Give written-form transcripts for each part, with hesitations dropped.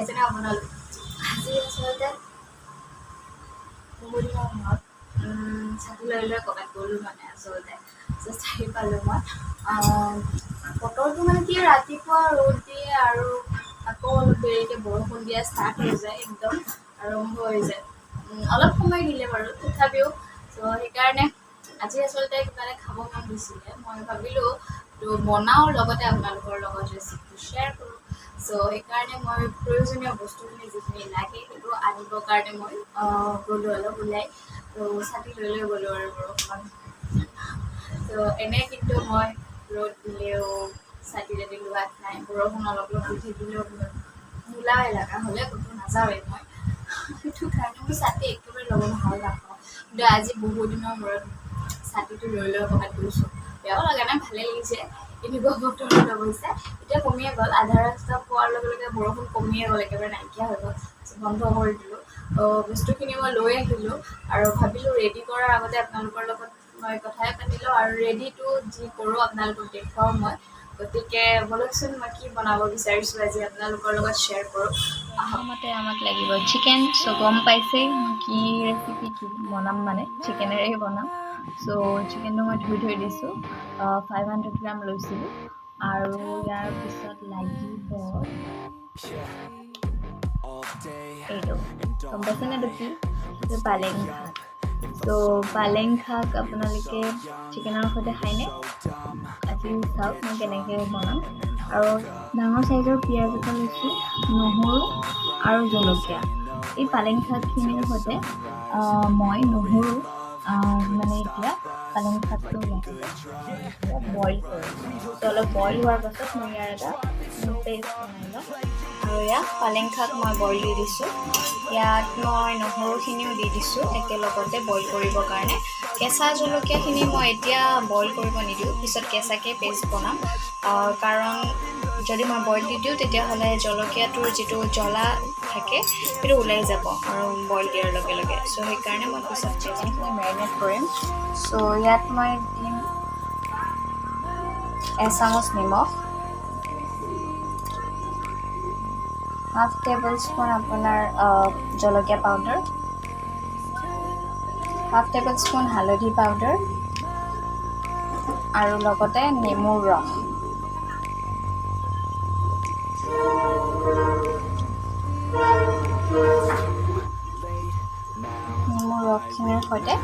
পাইছেনে আপোনালোক আজি আচলতে বহুত দিনৰ মূৰত ছাতি লৈ ক'ৰবাত গ'লোঁ মানে আচলতে চাই পালোঁ মই বতৰটো মানে কি ৰাতিপুৱা ৰ'দ দিয়ে আৰু আকৌ অলপ দেৰিকৈ বৰষুণ দিয়া ষ্টাৰ্ট হৈ যায় একদম আৰম্ভ হৈ যায় অলপ সময় দিলে বাৰু তথাপিও ত' সেইকাৰণে আজি আচলতে কিবা এটা খাব মন গৈছিলে মই ভাবিলোঁ তো বনাওঁ লগতে আপোনালোকৰ লগত ৰেচিপিটো শ্বেয়াৰ কৰোঁ চ' সেইকাৰণে মই প্ৰয়োজনীয় বস্তুখিনি যিখিনি লাগে সেইটো আনিবৰ কাৰণে মই গ'লোঁ অলপ ওলাই তো ছাতি লৈ গ'লোঁ আৰু বৰষুণত তো এনে কিন্তু মই ৰ'দ দিলেও ছাতি তাতি লোৱাত নাই বৰষুণ অলপ দি থাকিলেও নোলাই লগা হ'লে ক'তো নাযাওঁৱেই মই সেইটো কাৰণে মই ছাতি একেবাৰে ল'ব ভাল নাপাওঁ কিন্তু আজি বহুত দিনৰ মূৰত ছাতিটো লৈ ক'ৰবাত গৈছোঁ বেয়াও লগা নাই ভালেই লাগিছে এনেকুৱা বতৰত অৱশ্যে এতিয়া কমিয়ে গ'ল আধা ৰাস্তা পোৱাৰ লগে লগে বৰষুণ কমিয়ে গ'ল একেবাৰে নাইকিয়া হৈ গ'ল বন্ধ কৰি দিলোঁ বস্তুখিনি মই লৈ আহিলোঁ আৰু ভাবিলোঁ ৰেডি কৰাৰ আগতে আপোনালোকৰ লগত মই কথাই পাতি লওঁ আৰু ৰেডিটো যি কৰোঁ আপোনালোকক দেখুৱাওঁ মই গতিকে বলকচোন মই কি বনাব বিচাৰিছোঁ আজি আপোনালোকৰ লগত শ্বেয়াৰ কৰোঁ প্ৰথমতে আমাক লাগিব চিকেন চ' গম পাইছেই মই কি ৰেচিপি কি বনাম মানে চিকেনেৰেই বনাম চ' চিকেনটো মই ধুই থৈ দিছোঁ 500 গ্ৰাম লৈছিলোঁ আৰু ইয়াৰ পিছত লাগিব এইটো গম পাইছেনে এইটো কি এইটো পালেং শাক চ' পালেং শাক আপোনালোকে চিকেনৰ সৈতে খায়নে আজি চাওক মই কেনেকৈ বনাম আৰু ডাঙৰ চাইজৰ পিঁয়াজ এটা লৈছোঁ নহৰু আৰু জলকীয়া এই পালেং শাকখিনিৰ সৈতে মই নহৰু মানে এতিয়া পালেং শাকটো বইল কৰিম ত' অলপ বইল হোৱাৰ পাছত মই ইয়াৰ এটা পেষ্ট বনাই ল'ম আৰু ইয়াত পালেং শাক মই বইল দি দিছোঁ ইয়াত মই নহৰুখিনিও দি দিছোঁ একেলগতে বইল কৰিবৰ কাৰণে কেঁচা জলকীয়াখিনি মই এতিয়া বইল কৰিব নিদিওঁ পিছত কেঁচাকৈ পেষ্ট বনাম কাৰণ যদি মই বইল দি দিওঁ তেতিয়াহ'লে জলকীয়াটোৰ যিটো জ্বলা থাকে সেইটো ওলাই যাব আৰু বইল দিয়াৰ লগে লগে চ' সেইকাৰণে মই পিছত চিকেনখিনি মেৰিনেট কৰিম চ' ইয়াত মই দিম এচামুচ নিমখ হাফ টেবল স্পুন আপোনাৰ জলকীয়া পাউডাৰ হাফ টেবল স্পুন হালধি পাউডাৰ আৰু লগতে নেমুৰ ৰস নেমুৰ ৰসখিনিৰ সৈতে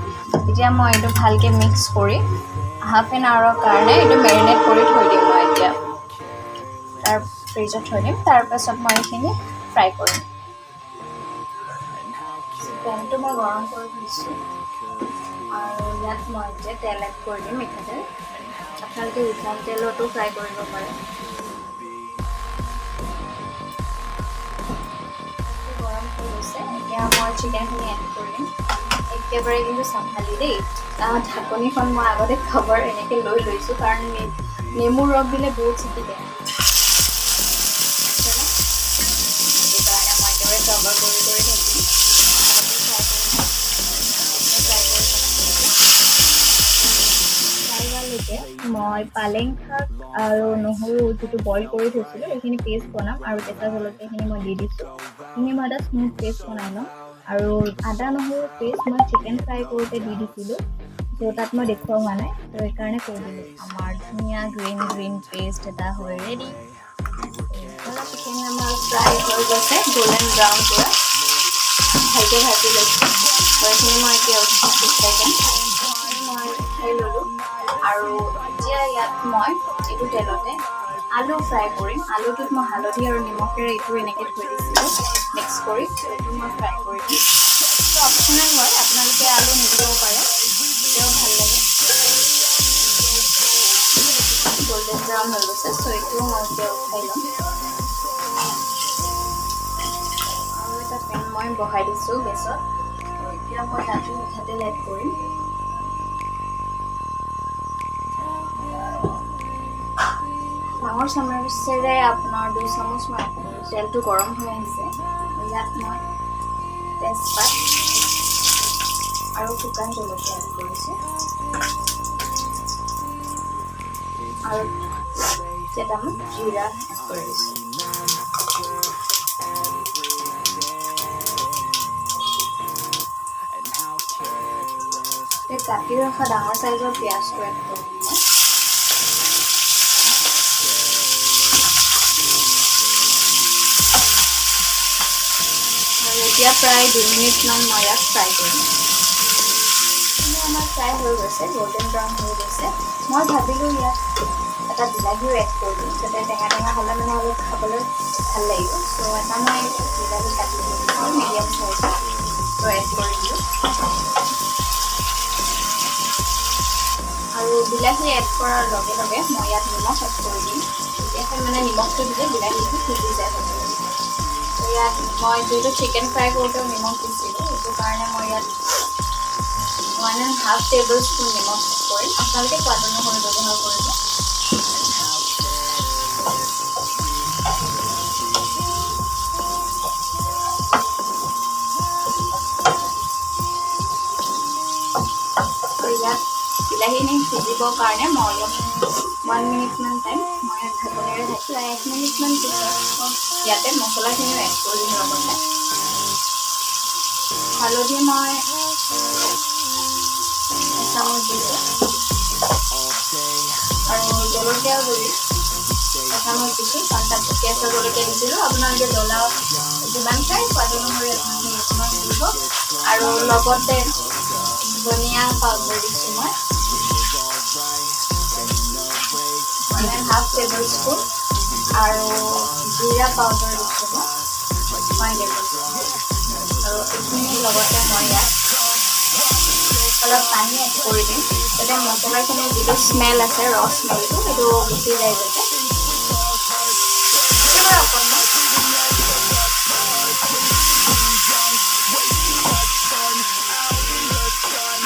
এতিয়া মই এইটো ভালকৈ মিক্স কৰি হাফ এন আৱাৰৰ কাৰণে এইটো মেৰিনেট কৰি থৈ দিম মই এতিয়া তাৰ ফ্ৰিজত থৈ দিম তাৰপাছত মই এইখিনি ফ্ৰাই কৰিম পেনটো মই গৰম কৰি দিছোঁ আৰু ইয়াত মই এতিয়া তেল এড কৰি দিম মিঠাতেল আপোনালোকে ৰিফাইন তেলতো ফ্ৰাই কৰিব পাৰে গৰম হৈ গৈছে এতিয়া মই চিকেনখিনি এড কৰিম একেবাৰে কিন্তু চম্ভালি দেই ঢাকনিখন মই আগতে খবৰ এনেকৈ লৈ লৈছোঁ কাৰণ নেমুৰ ৰস দিলে বহুত চিটি দিয়ে সেইকাৰণে মই একেবাৰে কভাৰ কৰি থাকিম মই পালেং শাক আৰু নহৰু যিটো বইল কৰি থৈছিলোঁ সেইখিনি পেষ্ট বনাম আৰু কেঁচা জলকীয়াখিনি মই দি দিছোঁ সেইখিনি মই এটা স্মুথ পেষ্ট বনাই ল'ম আৰু আদা নহৰু পেষ্ট মই চিকেন ফ্ৰাই কৰোঁতে দি দিছিলোঁ চ' তাত মই দেখুওৱা হোৱা নাই ত' সেইকাৰণে কৈ দিলোঁ আমাৰ ধুনীয়া গ্ৰীণ পেষ্ট এটা হৈ ৰেডি চিকেন আমাৰ ফ্ৰাই হৈ গৈছে গল্ডেন ব্ৰাউন পূৰা ভালকৈ ভাজি লৈছোঁ সেইখিনি মই এতিয়া মই খাই ল'লোঁ আৰু এতিয়া ইয়াত মই এইটো তেলতে আলু ফ্ৰাই কৰিম আলুটোত মই হালধি আৰু নিমখেৰে এইটো এনেকৈ থৈ দিছিলোঁ মিক্স কৰি এইটো মই ফ্ৰাই কৰি দিম এইটো অপশ্যনেল হয় আপোনালোকে আলু নিদিবও পাৰে তেতিয়াও ভাল লাগে গল্ডেন ব্ৰাউন হৈ গৈছে চ' এইটোও মই এতিয়া উঠাই ল'ম আৰু এটা পেন মই বহাই দিছোঁ গেছত এতিয়া মই তাতো মিঠাতেল এড কৰিম ডাঙৰ চামুচেৰে আপোনাৰ 2 চামুচ মই তেলটো গৰম হৈ আহিছে ইয়াত মই তেজপাত আৰু শুকান জলকীয়া এড কৰিছোঁ আৰু কেইটামান জিৰা এড কৰি দিছোঁ কাটি ৰখা ডাঙৰ সাইজৰ পিয়াজটো এড কৰিম মই। আৰু এতিয়া প্ৰায় 2 মিনিটমান মই ইয়াক ফ্ৰাই কৰিম। আমাৰ ফ্ৰাই হৈ গৈছে, গোল্ডেন ব্ৰাউন হৈ গৈছে। মই ভাবিলোঁ ইয়াত এটা বিলাহীও এড কৰি দিওঁ, যাতে টেঙা টেঙা হ'লে মানে অলপ খাবলৈ ভাল লাগিব। চ' এটা মই বিলাহী কাটি দিলোঁ মিডিয়াম চাইজৰ, চ' এড কৰি দিলোঁ। আৰু বিলাহী এড কৰাৰ লগে লগে মই ইয়াত নিমখ এড কৰি দিম। তেতিয়াহে মানে নিমখটো দিলে বিলাহীটো সিজি যায়। ত' ইয়াত মই যিহেতু চিকেন ফ্ৰাই কৰোঁতেও নিমখ দিছিলোঁ, সেইটো কাৰণে মই ইয়াত 1.5 টেবুলস্পুন নিমখ এড কৰিম। আপোনালোকে সোৱাদ অনুসৰি ব্যৱহাৰ কৰিব। ইয়াত বিলাহীখিনি সিজিবৰ কাৰণে মই অলপ 1 মিনিটমান টাইম মই ঢাকনিৰে ঢাকি 1 মিনিটমান পিছত ইয়াতে মছলাখিনিও এড কৰি দিম লগতে। হালধি মই এচামুচ দিছোঁ আৰু জলকীয়া গুড়ি এচামুচ দিছোঁ, কাৰণ তাত কেঁচা জলকীয়া দিছিলোঁ। আপোনালোকে জ্বলা যিমান খায় সোৱাদ অনুসৰি আপোনালোকে দিব। আৰু লগতে ধনিয়া পাউডাৰ দিছোঁ মই 1.5 টেবুলস্পুন আৰু জিৰা পাউডাৰ দিছোঁ মই 1 টেবুলস্পুন। আৰু এইখিনি লগতে মই ইয়াত অলপ পানী এড কৰি দিম, যাতে মছলাখিনিৰ যিটো স্মেল আছে ৰ স্মেলটো সেইটো গুচি যায় যাতে। একেবাৰে অকণমান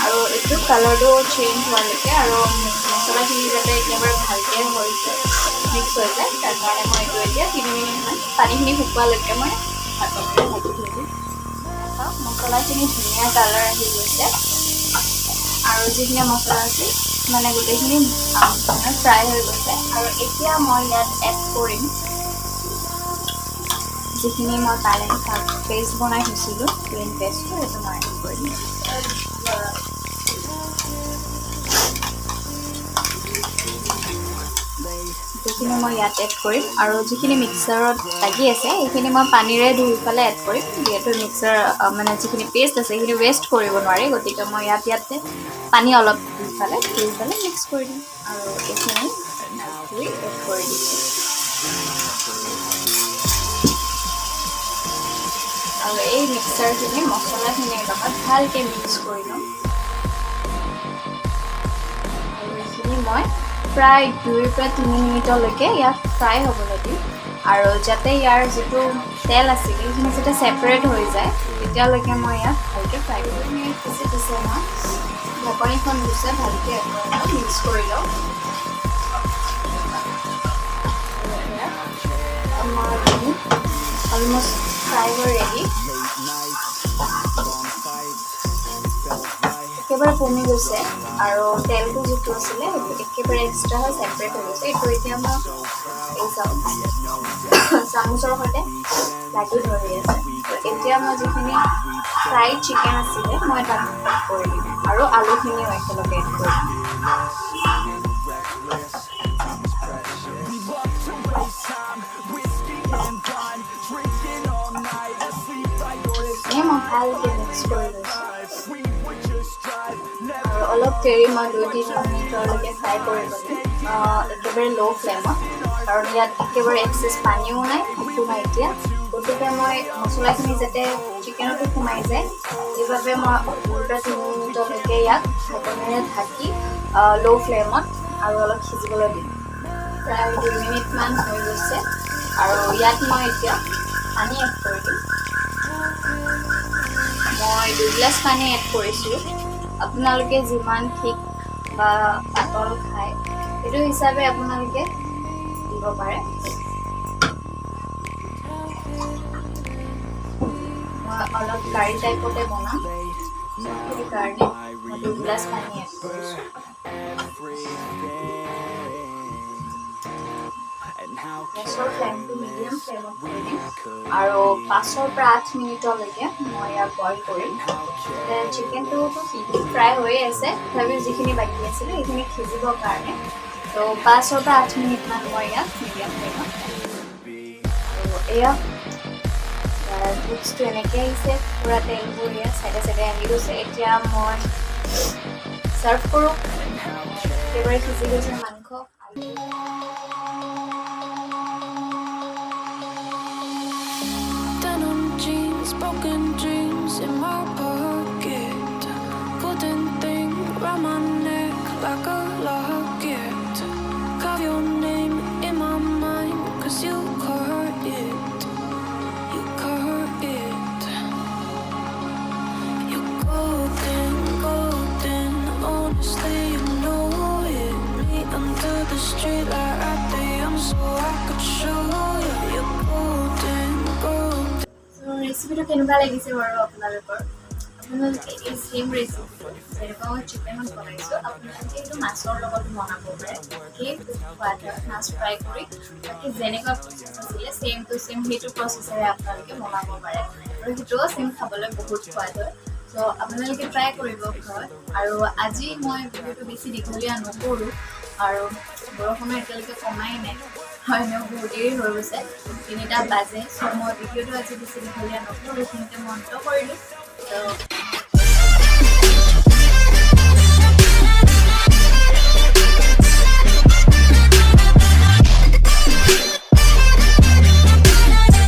আৰু এইটো কালাৰটো চেঞ্জ হোৱালৈকে আৰু মছলাখিনি যাতে একেবাৰে ভালকৈ হৈছে মিক্স হৈ যায়, তাৰ কাৰণে মই এইটো এতিয়া 3 মিনিটমান পানীখিনি শুকোৱালৈকে মই ঢাকনিৰে ঢাকি থৈ দিম। মছলাখিনি ধুনীয়া কালাৰ আহি গৈছে আৰু যিখিনি মছলা আছিল মানে গোটেইখিনি ফ্ৰাই হৈ গৈছে। আৰু এতিয়া মই ইয়াত এড কৰিম যিখিনি মই পালেং শাক পেষ্ট বনাই থৈছিলোঁ, গ্ৰীণ পেষ্টটো সেইটো মই এড কৰি দিম। সেইখিনি মই ইয়াত এড কৰিম আৰু যিখিনি মিক্সাৰত লাগি আছে সেইখিনি মই পানীৰে ধুই পেলাই এড কৰিম। যিহেতু মিক্সাৰ মানে যিখিনি পেষ্ট আছে সেইখিনি ৱেষ্ট কৰিব নোৱাৰি, গতিকে মই ইয়াতে পানী অলপ ধুই পেলাই মিক্স কৰি দিম আৰু এইখিনি ধুই এড কৰি দিছোঁ। আৰু এই মিক্সাৰখিনি মছলাখিনিৰ লগত ভালকৈ মিক্স কৰি ল'ম। আৰু এইখিনি মই প্ৰায় 2 পৰা 3 মিনিটলৈকে ইয়াক ফ্ৰাই হ'বলৈ দিম। আৰু যাতে ইয়াৰ যিটো তেল আছিলে সেইখিনি যাতে ছেপাৰেট হৈ যায় তেতিয়ালৈকে মই ইয়াক ভালকৈ ফ্ৰাই কৰিম। পিছে মই ঢাকনিখন গুচাই ভালকৈ মিক্স কৰি লওঁ। আমাৰ অলমষ্ট ফ্ৰাই হৈ ৰেডি। একেবাৰে কমি গৈছে আৰু তেলটো যিটো আছিলে সেইটো একেবাৰে এক্সট্ৰা হৈ ছেপাৰেট হৈ গৈছে। এইটো এতিয়া মই এই চামুচৰ সৈতে লাগি ধৰি আছে। এতিয়া মই যিখিনি ফ্ৰাই চিকেন আছিলে মই তাত এড কৰি দিম আৰু আলুখিনিও একেলগে এড কৰি দিম। মই ভালকৈ মিক্স কৰি লৈছোঁ আৰু অলপ দেৰি মই 2-3 মিনিটলৈকে ফ্ৰাই কৰি ল'লোঁ একেবাৰে ল' ফ্লেমত, কাৰণ ইয়াত একেবাৰে এক্সেছ পানীও নাই একো নাই এতিয়া। গতিকে মই মছলাখিনি যাতে চিকেনতো সোমাই যায় সেইবাবে মই 2-3 মিনিটলৈকে ইয়াক ঢাকনিৰে ঢাকি ল' ফ্লেমত আৰু অলপ সিজিবলৈ দিম। প্ৰায় 2 মিনিটমান হৈ গৈছে আৰু ইয়াত মই এতিয়া পানী এড কৰি দিম। মই 2 গিলাচ পানী এড কৰিছোঁ। আপোনালোকে যিমান ঠিক বা পাতল খায় সেইটো হিচাপে আপোনালোকে দিব পাৰে। মই অলপ কাৰী টাইপতে বনাম, সেইকাৰণে মই 2 গিলাচ পানী এড কৰিছোঁ। গেছৰ ফ্লেমটো মিডিয়াম ফ্লেমত কৰি দিম আৰু 5 পৰা 8 মিনিটলৈকে মই ইয়াক বইল কৰিম। চিকেনটোতো ফ্ৰাই হৈয়ে আছে, তথাপিও যিখিনি বাকী আছিলে সেইখিনি সিজিবৰ কাৰণে তো 5 পৰা 8 মিনিটমান মই ইয়াক মিডিয়াম ফ্লেমত আৰু এয়া বুটছটো এনেকৈ আহিছে, পূৰা তেলবোৰ ইয়াত চাইডে চাইডে আহি গৈছে। এতিয়া মই চাৰ্ভ কৰোঁ। একেবাৰে সিজি গৈছে মাংস। Denim jeans, broken dreams in my pocket. Golden thing round my neck like a locket. Carve your name in my mind, 'cause you caught it. You caught it. You're golden, golden. Honestly, you know it. Me under the street light at the so I could show you. You're golden, golden. ৰেচিপিটো কেনেকুৱা লাগিছে বাৰু আপোনালোকৰ? আপোনালোকে এই same ৰেচিপিটো যেনেকুৱা মই চিকেনত বনাইছোঁ আপোনালোকে এইটো মাছৰ লগত বনাব পাৰে। সেই সোৱাদ হয় মাছ ফ্ৰাই কৰি, বাকী যেনেকুৱা প্ৰচেছ আছিলে ছেইম টু ছেইম সেইটো প্ৰচেছেৰে আপোনালোকে বনাব পাৰে আৰু সেইটোও ছেইম খাবলৈ বহুত সোৱাদ হয়। চ' আপোনালোকে ট্ৰাই কৰিব ঘৰত। আৰু আজি মই ভিডিঅ'টো বেছি দীঘলীয়া নকৰোঁ আৰু বৰষুণো এতিয়ালৈকে কমাই নাই, হয় ন, বহুত দেৰি হৈ গৈছে, 3টা বাজে। চ' মই ভিডিঅ'টো আজি বেছি দীঘলীয়া নকৰোঁ, এইখিনিতে মই অন্ত কৰিলোঁ। ত'